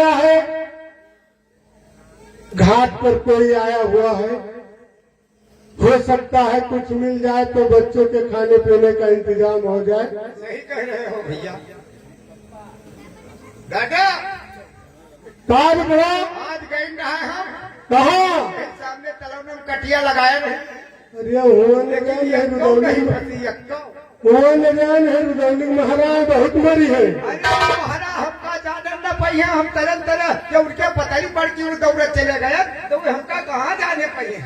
आया है, घाट पर कोई आया हुआ है, हो सकता है कुछ मिल जाए तो बच्चों के खाने पीने का इंतजाम हो जाए। सही कह रहे हो भैया। दादा कार बड़ा आज गए ना हम कहा सामने तलाव में कटिया लगाए रहे। अरे हो रुदौली महाराज बहुत मरी है। अरे महाराज हमका जाने न पाइए, हम तरह तरह जब उनके पता ही पड़ की दौड़े चले गए तो हमका कहाँ जाने पाइए।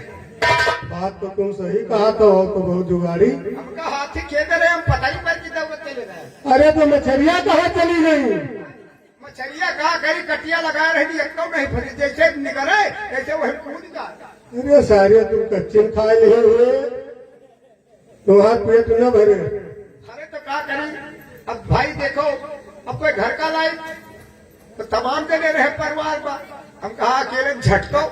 बात तो तुम सही कहा तो बहुत जुगाड़ी। हमका हाथी खेद रहे, हम पता ही पड़ की दौड़े चले गए। अरे तो मछलियाँ कहाँ चली गई? मछलियाँ कहा करी कटिया लगा रही एकदम नहीं फरी, जैसे निकले ऐसे वही कूद जाता। अरे सारे तुम कच्चे खा लिए हुए, तुम्हारा पेट न भरे। अरे तो क्या करें अब भाई, देखो अब कोई घर का लाई तो तमाम देने रहे परिवार का, हम कहा अकेले झटको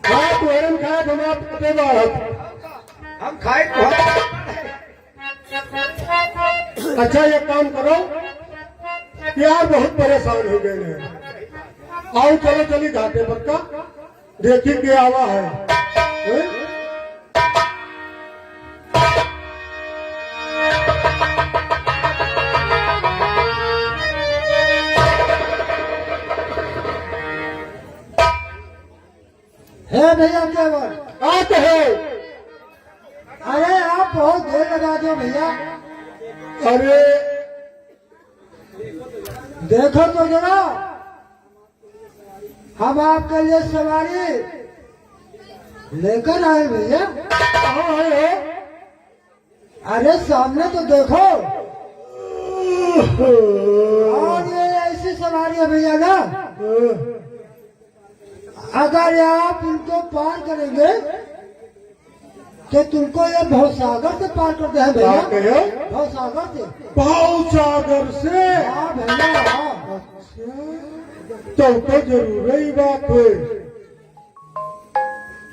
तुरंत खाए हम आपके हम खाए तो अच्छा ये काम करो यार, बहुत परेशान हो गए हैं। आओ चलो चली घाटे पक्का देखी के आवा है, है भैया क्या बात? आते है। अरे आप बहुत देर लगा दो भैया। अरे देखो तो जरा, हम आपके लिए सवारी लेकर आए भैया। कहाँ है? अरे सामने तो देखो। और ये ऐसी सवारी है भैया ना, अगर आप इनको पार करेंगे तो तुमको ये भवसागर से पार कर दे भैया। भवसागर से। भावसागर से? हाँ भैया हाँ। तो जरूर ही बात है,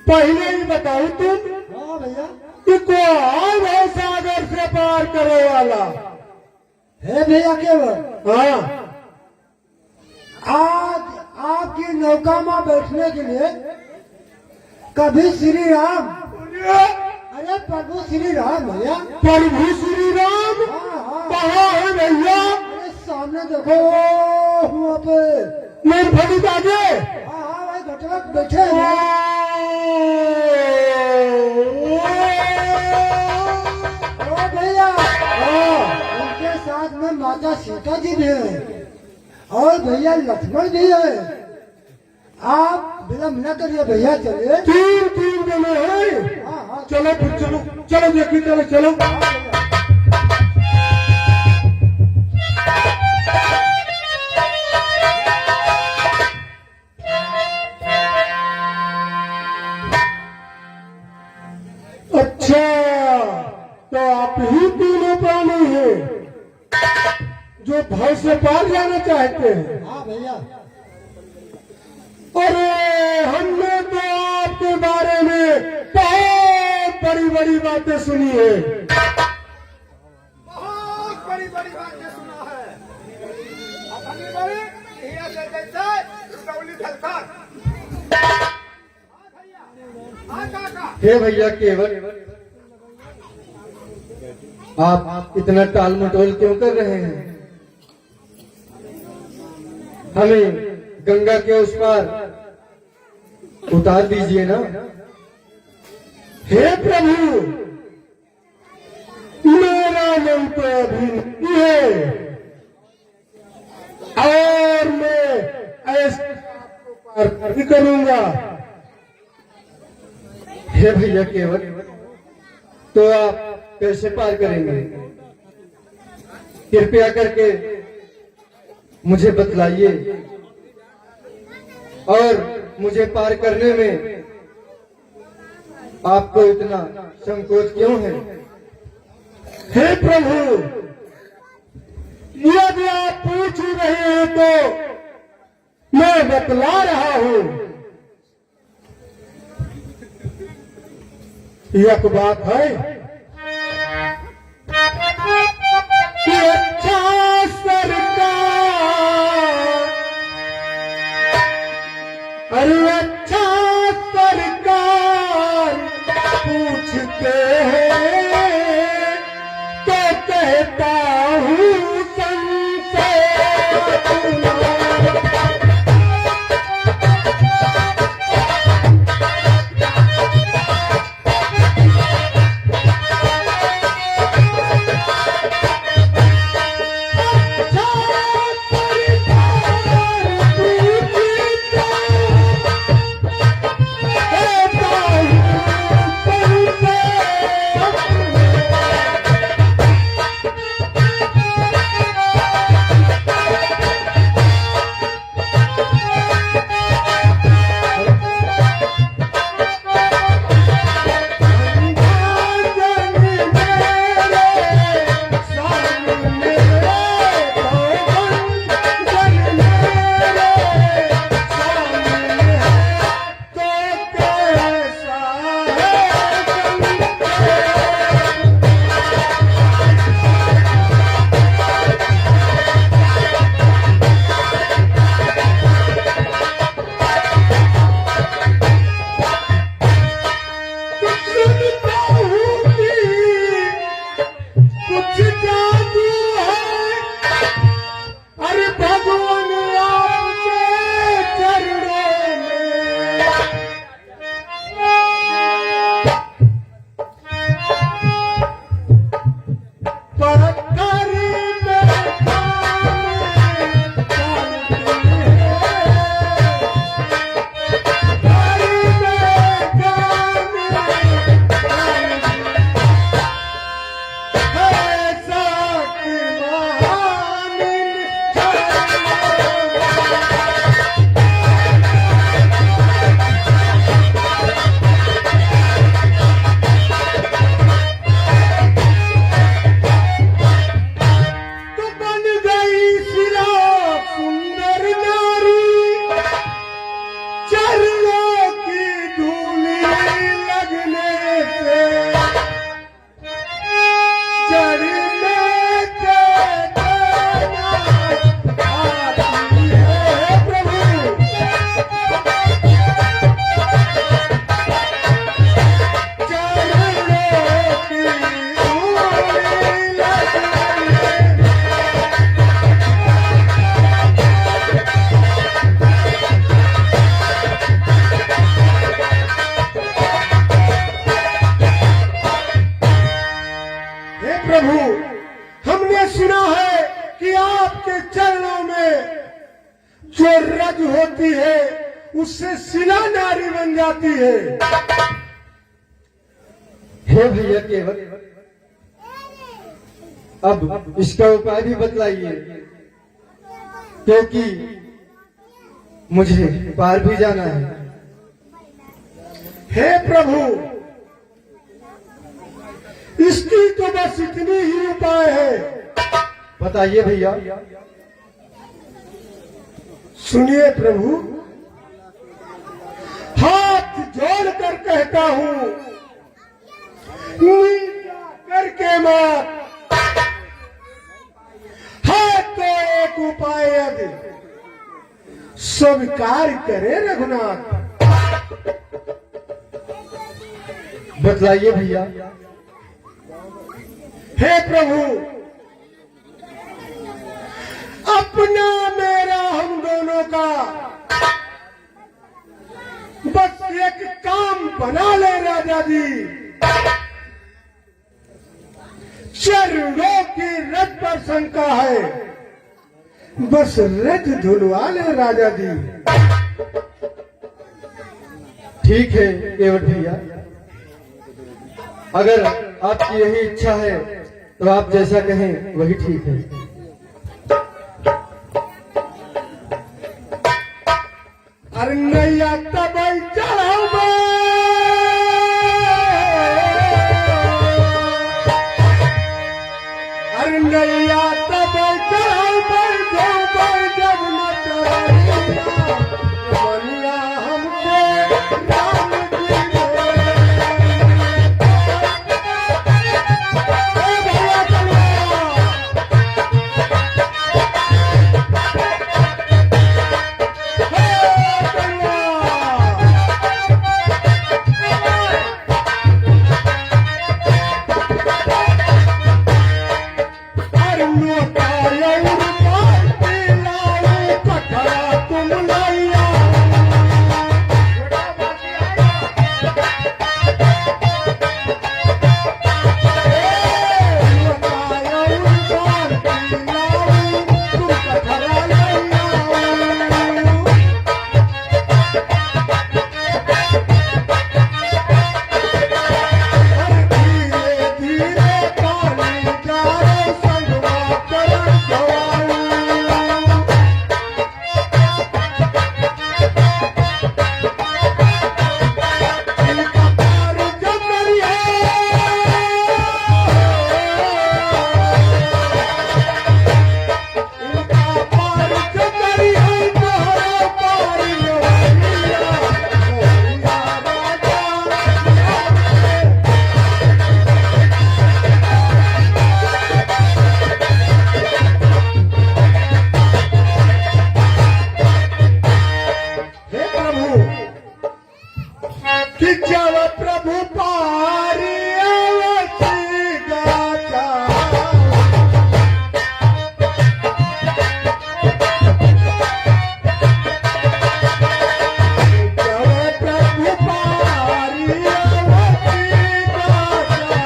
पहले ही बताओ तुम। हाँ भैया। कि कौन है सागर से पार करे वाला है भैया केवल। हाँ, आज आपकी नौका में बैठने के लिए कभी श्री राम, अरे प्रभु श्री राम भैया। प्रभु श्री राम हाँ हाँ। कहाँ है भैया? अरे सामने देखो वहाँ पे। मेरे फटी आगे। हाँ हाँ भाई घटना बैठे हैं। ओ भैया उनके साथ में माता सीता जी भी है और भैया लक्ष्मण भी है। आप विलम्ब न करिए भैया, चलिए। तीन जने हैं। हाँ हाँ चलो फिर चलो चलो देखिए, चलो चलो। अच्छा तो आप ही तीनों प्राणी हैं जो भव से पार जाना चाहते हैं। हाँ भैया। अरे हमने तो आपके बारे में बहुत बड़ी बड़ी बातें सुनी है। बहुत बड़ी बड़ी बातें सुना है। अपनी बड़ी हिया से जैसे रुदौली धलकर। हे भैया केवल, आप इतना टाल मटोल क्यों कर रहे हैं? हमें गंगा के उस पार उतार दीजिए ना। हे प्रभु, मेरा मन तो अभी नहीं है और मैं ऐसे पार नहीं करूंगा। हे भैया केवल, तो आप कैसे पार करेंगे? कृपया करके मुझे बतलाइए और मुझे पार करने में आपको इतना संकोच क्यों है? हे प्रभु, यदि आप पूछ ही रहे हैं तो मैं बतला रहा हूं। एक बात है कि अच्छा सरकार अरे अच्छा सरकार पूछते हैं तो कहता हूँ संशय अपना। जो रज होती है उससे शिला नारी बन जाती है। हे भैया केवल अब इसका उपाय भी बतलाइए, क्योंकि मुझे पार भी जाना है। हे प्रभु, इसकी तो बस इतनी ही उपाय है। बताइए भैया। सुनिए प्रभु, हाथ जोड़कर कहता हूं, करके मत। है तो एक उपाय यदि स्वीकार करे रघुनाथ। बतलाइए भैया। हे प्रभु, अपना मेरा हम दोनों का बस एक काम बना ले राजा जी। चरणों की रज पर शंका है, बस रज धुलवा ले राजा जी। ठीक है केवट भैया, अगर आपकी यही इच्छा है तो आप जैसा कहें वही ठीक है। अरे नैया तब चढ़ाओ अरे नैया तब चढ़ाओ जब न बनिया हमको राम जी ने। भैया चलो। हे आव प्रभु पारी अवसी गाचा प्रभु पारी अवसी गाचा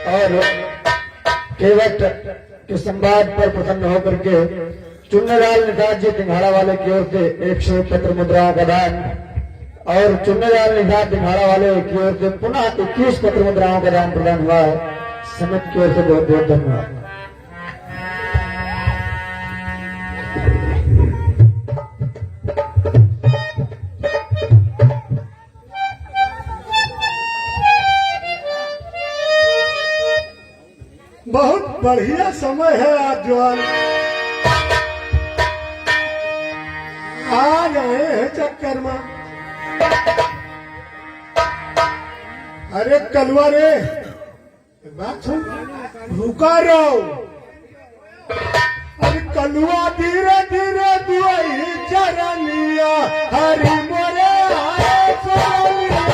और केवट के संवाद पर प्रसन्न होकर के चुन्नलाल निषाद जी सिंघाड़ा वाले की ओर से 100 पत्र मुद्राओं का दान और चुन्नलाल निषाद सिंघाड़ा वाले की ओर से पुनः 21 पत्र मुद्राओं का दान प्रदान हुआ है। समिति की ओर से बहुत बहुत धन्यवाद। बहुत बढ़िया समय है आज जवान आ गए हैं चक्कर में। अरे कलवा रे बात सुन रुका रहो। अरे कलवा धीरे धीरे दुआई चरनिया हरि मोरे आए चरनिया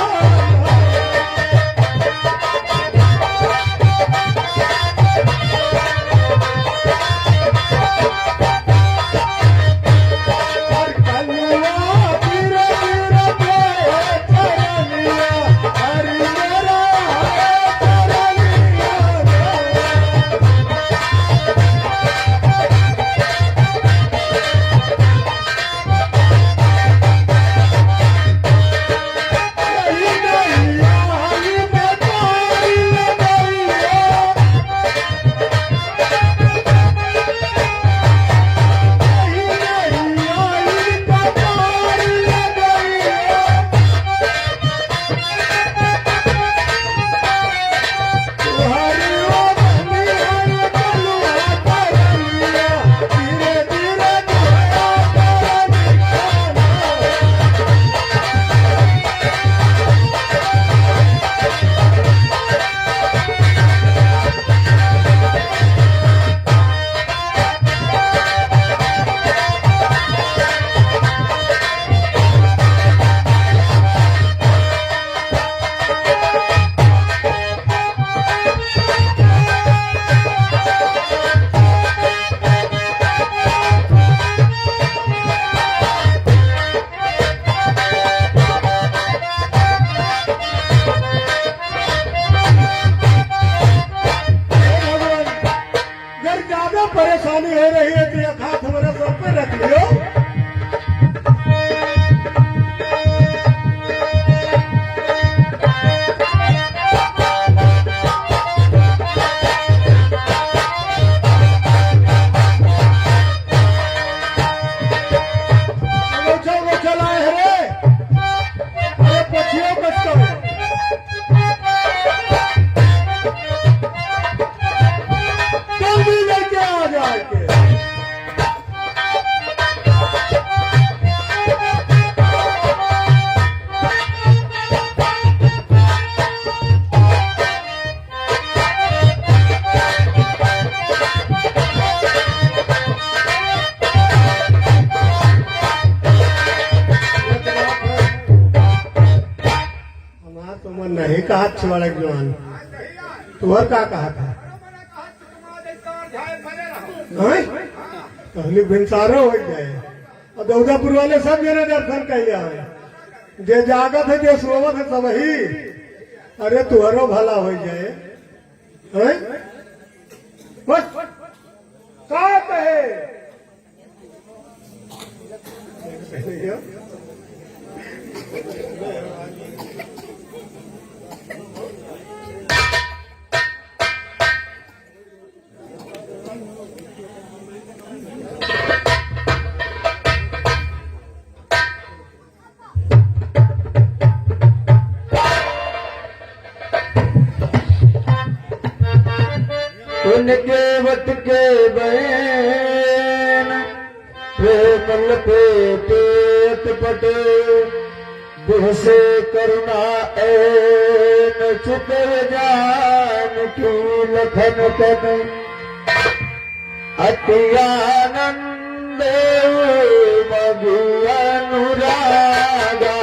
परेशानी हो रही है तो एक हाथ हमारे सर पे रख लियो। वो चलाए है अरे पछियो कटो जल्दी लेके आ जाके हमारा तो मन नहीं कहा छिवाड़ा जवान तुम्हार का कहा था कहली भिनसारो हो जाए और दौदापुर वाले सब मेरे दर्शन कैया है जे जागत है जो सोवत है सब ही अरे तुहरो भला हो जाए हैं? बस का कहे उनके वट के बैन प्रेम लपेटे पटे देह से करुणा ऐन छुपे जान की लखन तन अति आनंद मधु अनुरागा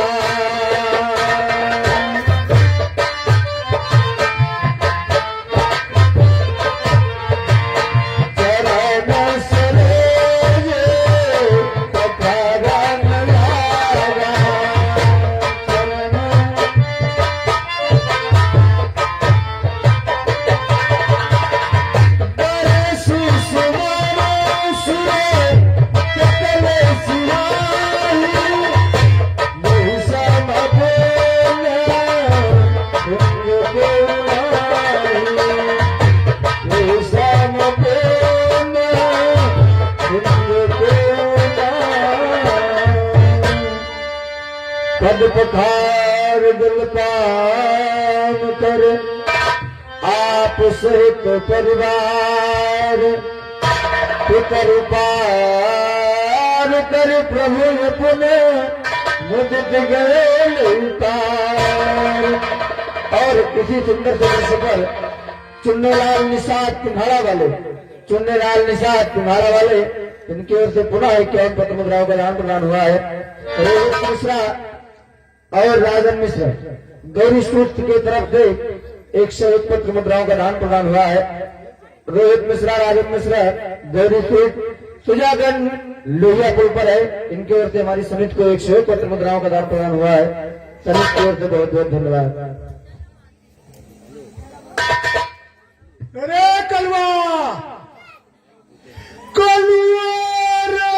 पद पखार दिल पान कर आप सहित परिवार पितर पार कर प्रभु पुनः मुदित गए उतार। और इसी सुंदर से दृश्य पर चुन्नेलाल निषाद तुम्हारा वाले चुन्नेलाल निषाद तुम्हारा वाले इनकी ओर से पुनः इक्यावन पत्र मुद्राओं का दान प्रदान हुआ है। रोहित मिश्रा और राजन मिश्र गौरी सूक्त की तरफ से 101 पत्र मुद्राओं का दान प्रदान हुआ है। रोहित मिश्रा राजन मिश्र गौरी सूक्त सुजागन लोहिया पुल पर है, इनकी ओर से हमारी समिति को 101 पत्र मुद्राओं का दान प्रदान हुआ है। समिति की ओर से बहुत बहुत धन्यवाद। अरे कलवा कलवा रे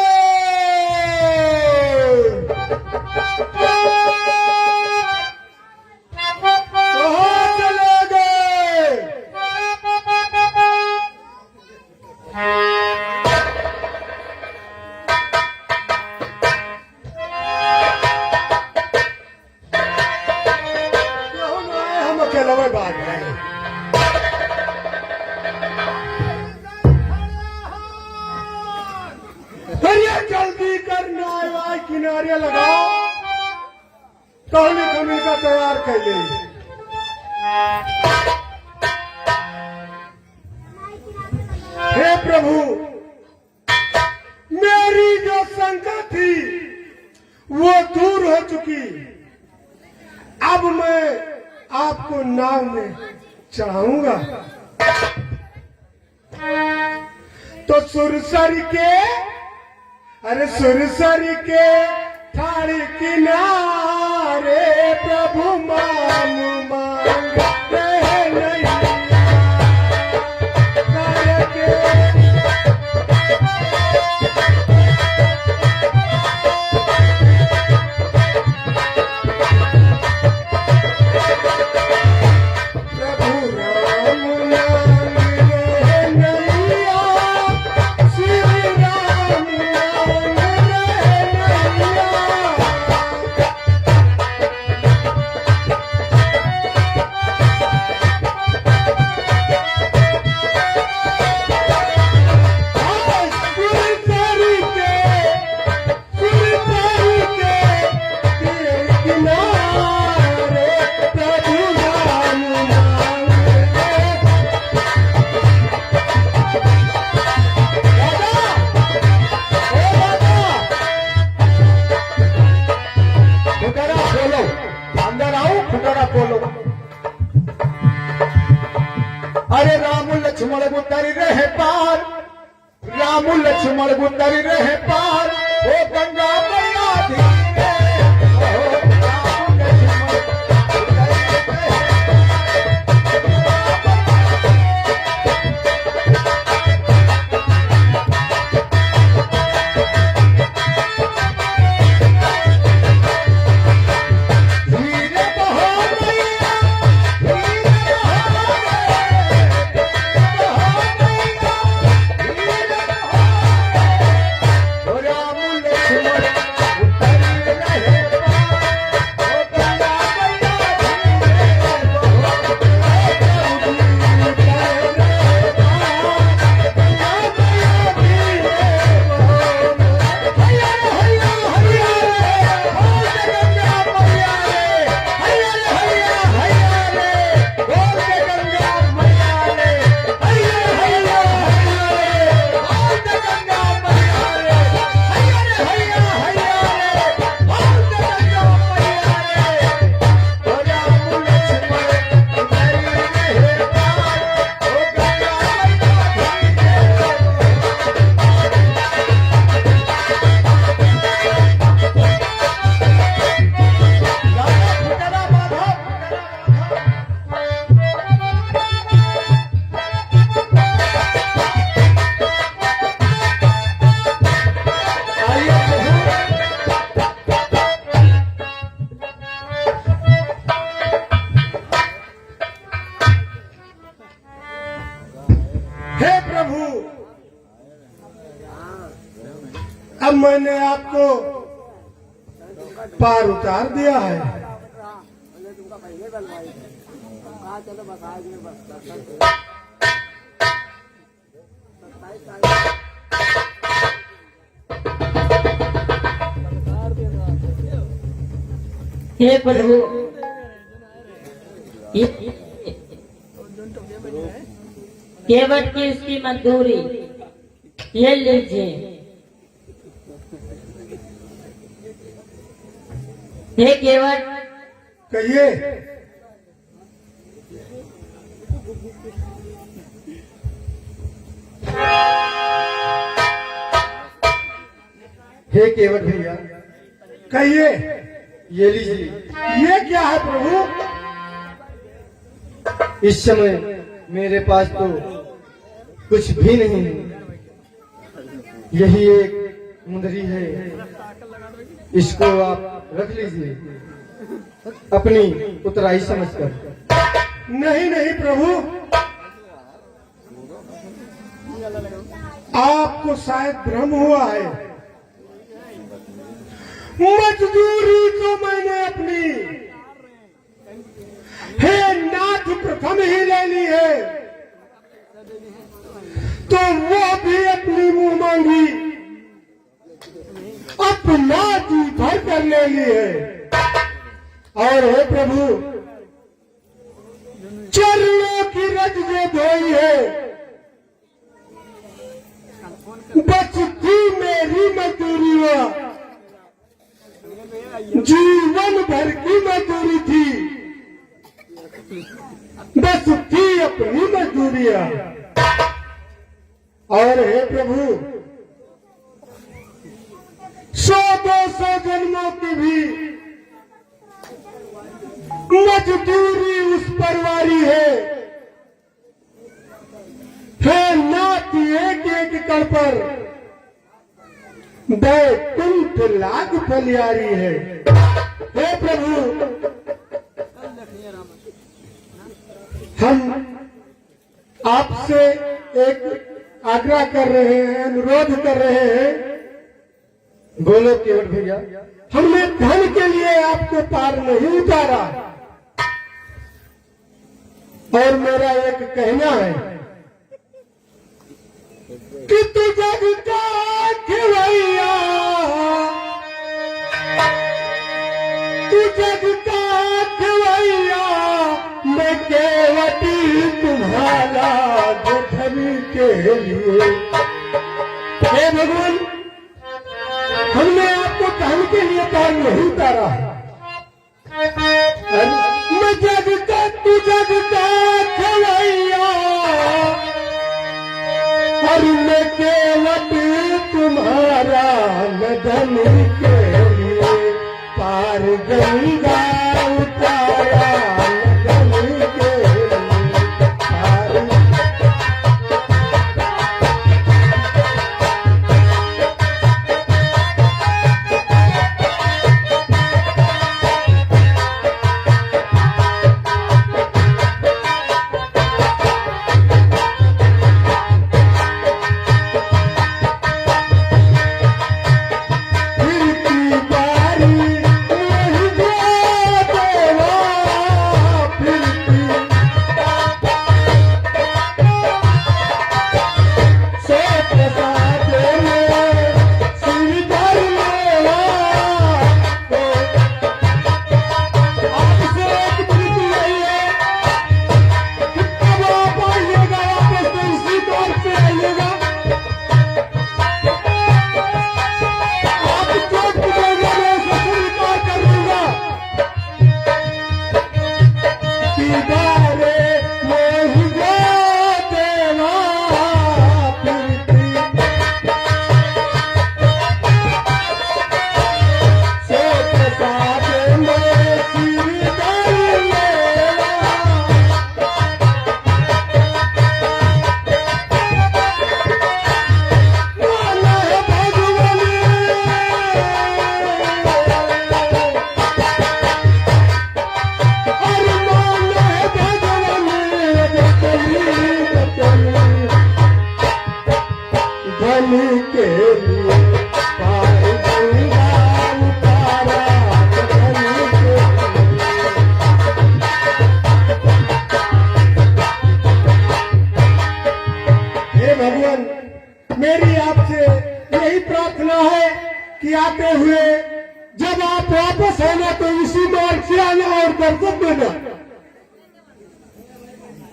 कहाँ चले गए? क्यों ना आए? हम अकेले में बात रहे। अरे जल्दी करना है, किनारे लगाओ, कहने खमी का तैयार कर ले। हे प्रभु, मेरी जो शंका थी वो दूर हो चुकी। अब मैं आपको नाव में चढ़ाऊंगा तो सुरसरी के सुरसरी के ठाड़ी किनारे प्रभु मान मांगते नहीं करके। प्रभु राम नाम रे नैया, श्री राम नाम रे नैया। सुरसरी के तेरे किनारे प्रभु राम मांगते। राजा, ओ राजा, फुटारा खोलो, अंदर आओ, फुटारा खोलो। अरे राम लक्ष्मण गुंदरी रहे पार, राम लक्ष्मण गुंदरी रहे पार, ओ गंगा मैया धीरे, ओ राम लक्ष्मण गुंदरी रहे धीरे बहो मैया, धीरे बहो रे, ओ राम लक्ष्मण उत्तरी अब मैंने आपको पार उतार दिया है। हे प्रभु, केवट की इसकी मंजूरी ये लीजिए। हे केवट, कहिए। हे केवट भैया, कहिए। ये लीजिए। ये क्या है प्रभु? इस समय मेरे पास तो कुछ भी नहीं है, यही एक मुंदरी है, इसको आप रख लीजिए अपनी उतराई समझकर। नहीं नहीं प्रभु, आपको शायद भ्रम हुआ है। मजदूरी तो मैंने अपनी हे नाथ प्रथम ही ले ली है, तो वो भी अपनी मुंह मांगी अपना जी भर कर ले ली है। और हे प्रभु, चरणों की रज जो धोई है, बचती मेरी मजदूरी हुआ, जीवन भर की मजदूरी थी, बस थी अपनी मजदूरियां। और हे प्रभु, 100-200 जन्मों की भी मजदूरी उस परवारी है। हे नाथ एक एक कर पर बैकुंठ लाग फलियारी है। हे प्रभु, हम आपसे एक आग्रह कर रहे हैं, अनुरोध कर रहे हैं। बोलो केवट भैया। हमने धन के लिए आपको पार नहीं उतारा, और मेरा एक कहना है कि तू जग का खिलैया, तू जग का खिलैया, मैं केवटी तुम्हारा धन के लिए। हे भगवान, हमने आपको धन के लिए पार नहीं उतारा, मैं जग का तू जग का खिलैया, और मैं केवट तुम्हारा धन के लिए पार गंगा उतारा, धन के लिए पार। फिरती बारी नहीं देवा, लगता है कि आते हुए जब आप वापस आना तो इसी मार्ग से आना और दर्शन देना।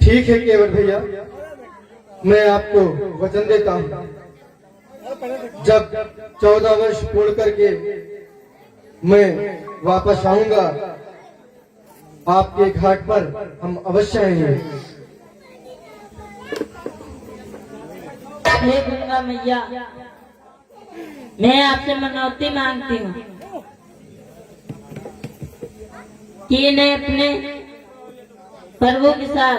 ठीक है केवट भैया, मैं आपको वचन देता हूँ, जब 14 वर्ष पूर्ण करके मैं वापस आऊंगा आपके घाट पर हम अवश्य आएंगे। हे गंगा मैया, मैं आपसे मनौती मांगती हूँ कि इन्हें अपने प्रभु के साथ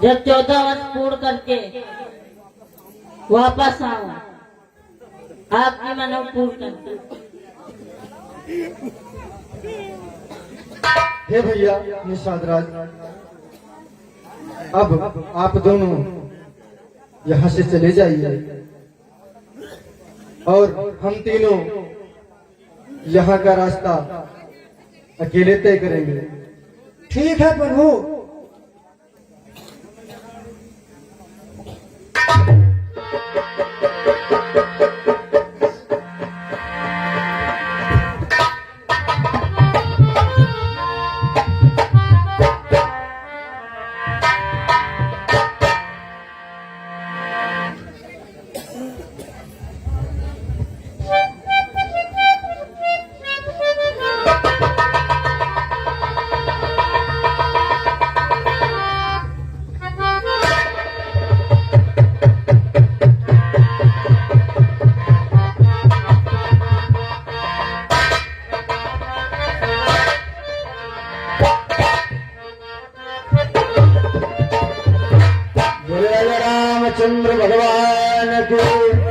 जब 14 वर्ष पूर्ण करके वापस आऊं, आपकी मनों पूर्ण करके। हे भैया निषाद राज, अब आप दोनों यहाँ से चले जाइए और हम तीनों यहाँ का रास्ता अकेले तय करेंगे। ठीक है प्रभु। रामचंद्र भगवान की